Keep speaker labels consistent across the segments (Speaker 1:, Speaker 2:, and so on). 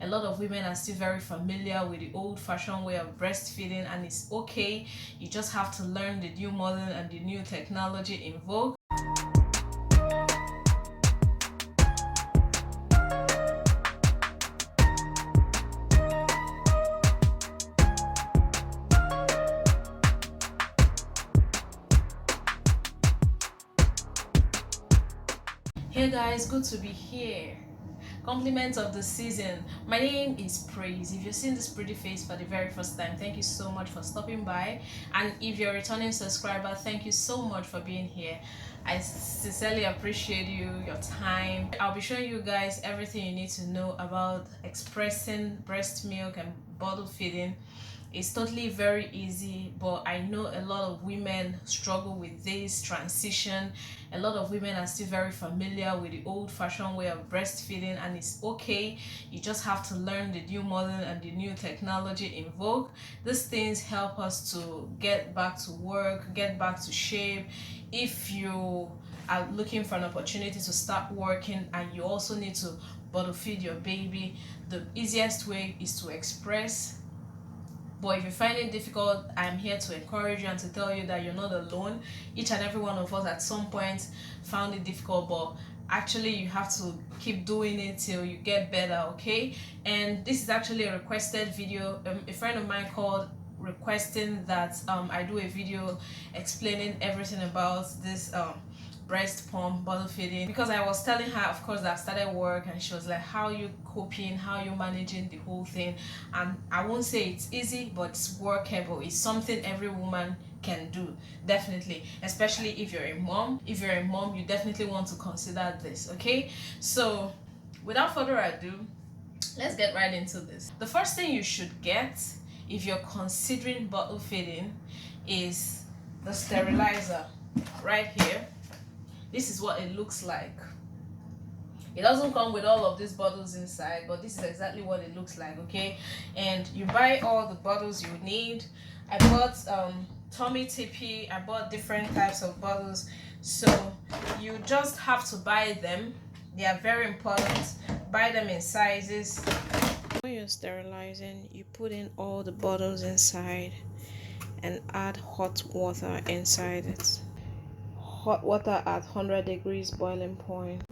Speaker 1: a lot of women are still very familiar with the old-fashioned way of breastfeeding, and it's okay. You just have to learn the new modern and the new technology in vogue. Hey guys, good to be here. Compliments of the season. My name is Praise. If you're seeing this pretty face for the very first time, thank you so much for stopping by. And if you're a returning subscriber, thank you so much for being here. I sincerely appreciate your time. I'll be showing you guys everything you need to know about expressing breast milk and bottle feeding. It's totally very easy, but I know a lot of women struggle with this transition. A lot of women are still very familiar with the old-fashioned way of breastfeeding, and it's okay. You just have to learn the new modern and the new technology in vogue. These things help us to get back to work, get back to shape. If you are looking for an opportunity to start working and you also need to bottle feed your baby, the easiest way is to express. But if you find it difficult, I'm here to encourage you and to tell you that you're not alone. Each and every one of us at some point found it difficult, but actually you have to keep doing it till you get better, okay? And this is actually a requested video. A friend of mine called requesting that I do a video explaining everything about this breast pump bottle feeding, because I was telling her, of course, that I've started work, and she was like, how are you coping, how are you managing the whole thing? And I won't say it's easy, but it's workable. It's something every woman can do, definitely, especially if you're a mom. If you're a mom, you definitely want to consider this, okay? So without further ado, let's get right into this. The first thing you should get if you're considering bottle feeding is the sterilizer right here. This is what it looks like. It doesn't come with all of these bottles inside, but this is exactly what it looks like, okay? And you buy all the bottles you need. I bought tummy tippy. I bought different types of bottles, so you just have to buy them. They are very important. Buy them in sizes. When you're sterilizing, you put in all the bottles inside and add hot water inside it. Hot water at 100 degrees boiling point.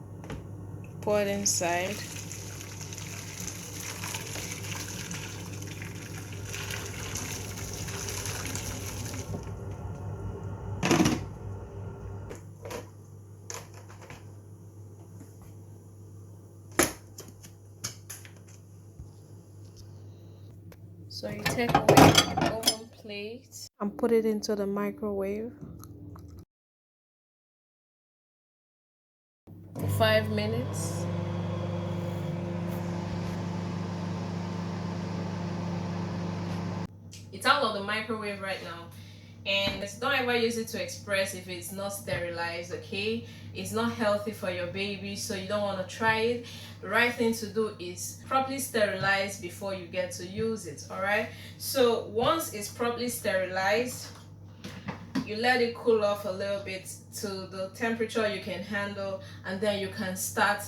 Speaker 1: Pour it inside. So you take away the oven plate and put it into the microwave for 5 minutes. It's out of the microwave right now, and don't ever use it to express if it's not sterilized, okay? It's not healthy for your baby, so you don't want to try it. The right thing to do is properly sterilize before you get to use it, all right? So once it's properly sterilized, you let it cool off a little bit to the temperature you can handle, and then you can start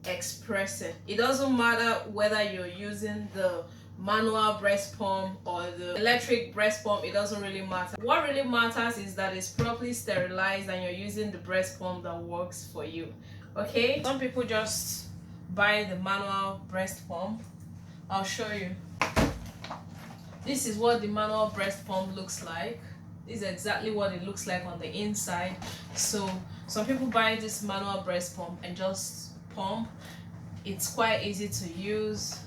Speaker 1: expressing. It doesn't matter whether you're using the manual breast pump or the electric breast pump. It doesn't really matter. What really matters is that it's properly sterilized and you're using the breast pump that works for you, okay? Some people just buy the manual breast pump. I'll show you. This is what the manual breast pump looks like. This is exactly what it looks like on the inside. So some people buy this manual breast pump and just pump. It's quite easy to use.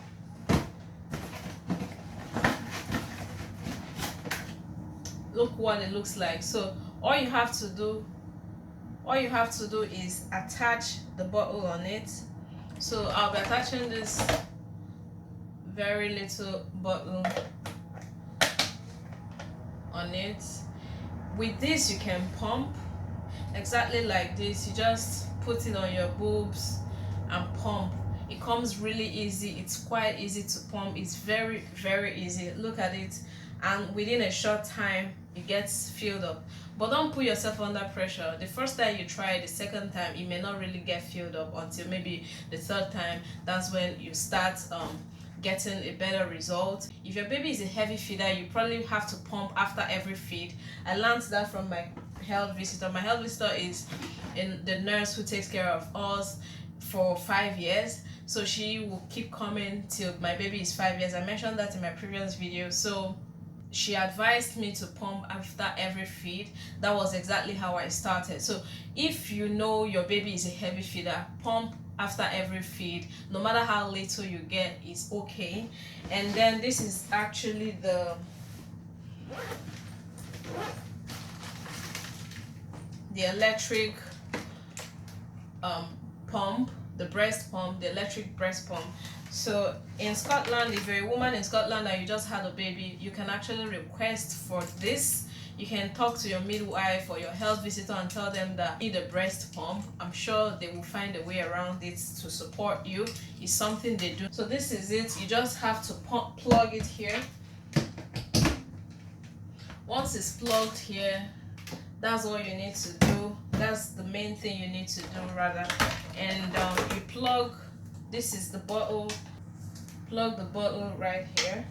Speaker 1: Look what it looks like. So all you have to do is attach the bottle on it. So I'll be attaching this very little bottle on it. With this you can pump exactly like this. You just put it on your boobs and pump. It comes really easy. It's quite easy to pump. It's very, very easy. Look at it, and within a short time it gets filled up. But don't put yourself under pressure. The first time you try it, the second time it may not really get filled up until maybe the third time. That's when you start getting a better result. If your baby is a heavy feeder, you probably have to pump after every feed. I learned that from my health visitor. My health visitor is the nurse who takes care of us for 5 years, so she will keep coming till my baby is 5 years. I mentioned that in my previous video. So she advised me to pump after every feed. That was exactly how I started. So if you know your baby is a heavy feeder, pump after every feed. No matter how little you get, is okay. And then this is actually the electric pump, the breast pump, the electric breast pump. So in Scotland, if you're a woman in Scotland and you just had a baby, you can actually request for this. You can talk to your midwife or your health visitor and tell them that you need a breast pump. I'm sure they will find a way around it to support you. It's something they do. So this is it. You just have to plug it here. Once it's plugged here, that's all you need to do. That's the main thing you need to do, rather. And you plug, this is the bottle, plug the bottle right here.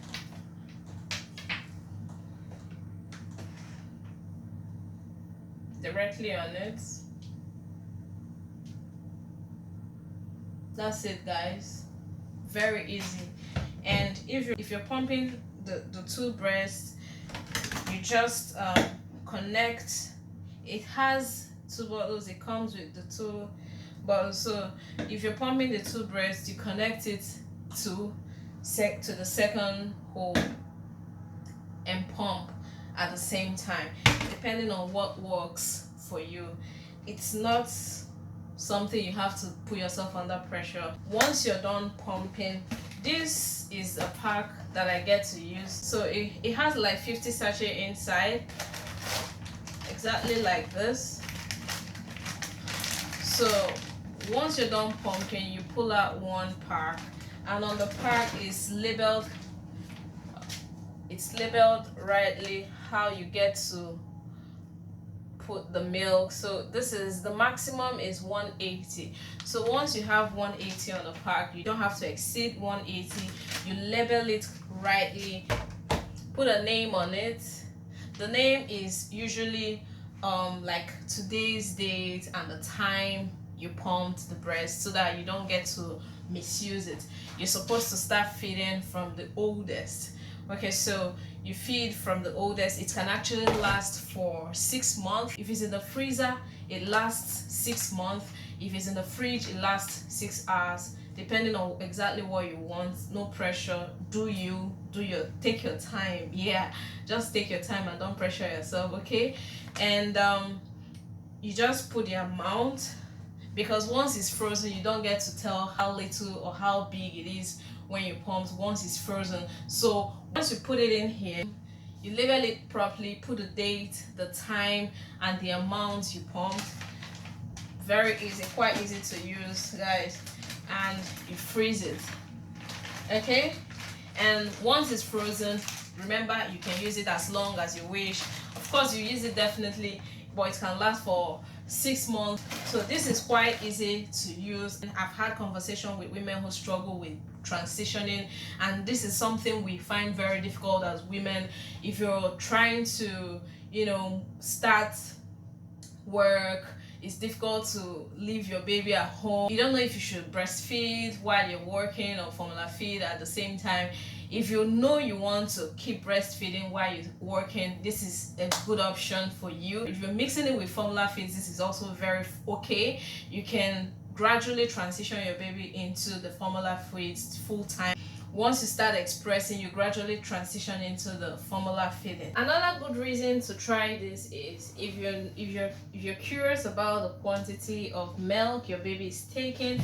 Speaker 1: Directly on it. That's it, guys. Very easy. And if you're pumping the two breasts, you just connect. It has two bottles. It comes with the two bottles. So if you're pumping the two breasts, you connect it to the second hole and pump at the same time, depending on what works for you. It's not something you have to put yourself under pressure. Once you're done pumping, this is a pack that I get to use. So it has like 50 sachet inside, exactly like this. So once you're done pumping, you pull out one pack, and on the pack is labeled, it's labeled rightly how you get to put the milk. So this is the maximum is 180. So once you have 180 on the pack, you don't have to exceed 180. You label it rightly, put a name on it. The name is usually like today's date and the time you pumped the breast, so that you don't get to misuse it. You're supposed to start feeding from the oldest. Okay, so you feed from the oldest. It can actually last for 6 months. If it's in the freezer, it lasts 6 months. If it's in the fridge, it lasts 6 hours, depending on exactly what you want. No pressure. Take your time. Yeah, just take your time and don't pressure yourself, okay? And you just put the amount, because once it's frozen, you don't get to tell how little or how big it is when you pump once it's frozen. So once you put it in here, you label it properly, put the date, the time, and the amount you pumped. Very easy, quite easy to use, guys. And you freeze it, okay? And once it's frozen, remember, you can use it as long as you wish. Of course, you use it definitely, but it can last for 6 months. So this is quite easy to use. And I've had conversation with women who struggle with transitioning, and this is something we find very difficult as women. If you're trying to, start work, it's difficult to leave your baby at home. You don't know if you should breastfeed while you're working or formula feed at the same time. If you know you want to keep breastfeeding while you're working, this is a good option for you. If you're mixing it with formula feeds, this is also very okay. You can gradually transition your baby into the formula feeds full time. Once you start expressing, you gradually transition into the formula feeding. Another good reason to try this is if you're curious about the quantity of milk your baby is taking.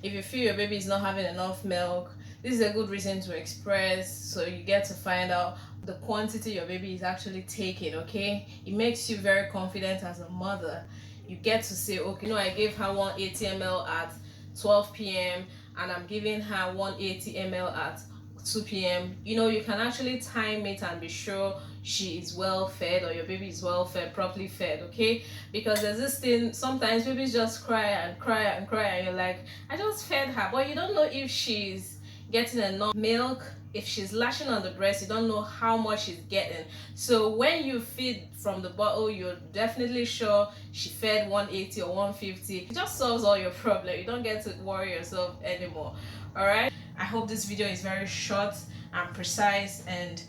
Speaker 1: If you feel your baby is not having enough milk, this is a good reason to express, so you get to find out the quantity your baby is actually taking, okay? It makes you very confident as a mother. You get to say, okay, I gave her 180 ml at 12 p.m. and I'm giving her 180 ml at 2 p.m. You can actually time it and be sure she is well fed, or your baby is well fed, properly fed, okay? Because there's this thing, sometimes babies just cry and cry and cry, and you're like, I just fed her, but you don't know if she's getting enough milk. If she's latching on the breast, you don't know how much she's getting. So when you feed from the bottle, you're definitely sure she fed 180 or 150. It just solves all your problem. You don't get to worry yourself anymore. All right, I hope this video is very short and precise, and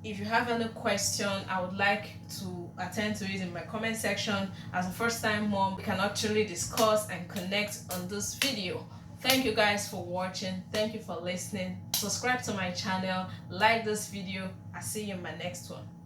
Speaker 1: if you have any question, I would like to attend to it in my comment section. As a first time mom, we can actually discuss and connect on this video. Thank you guys for watching. Thank you for listening. Subscribe to my channel, like this video. I'll see you in my next one.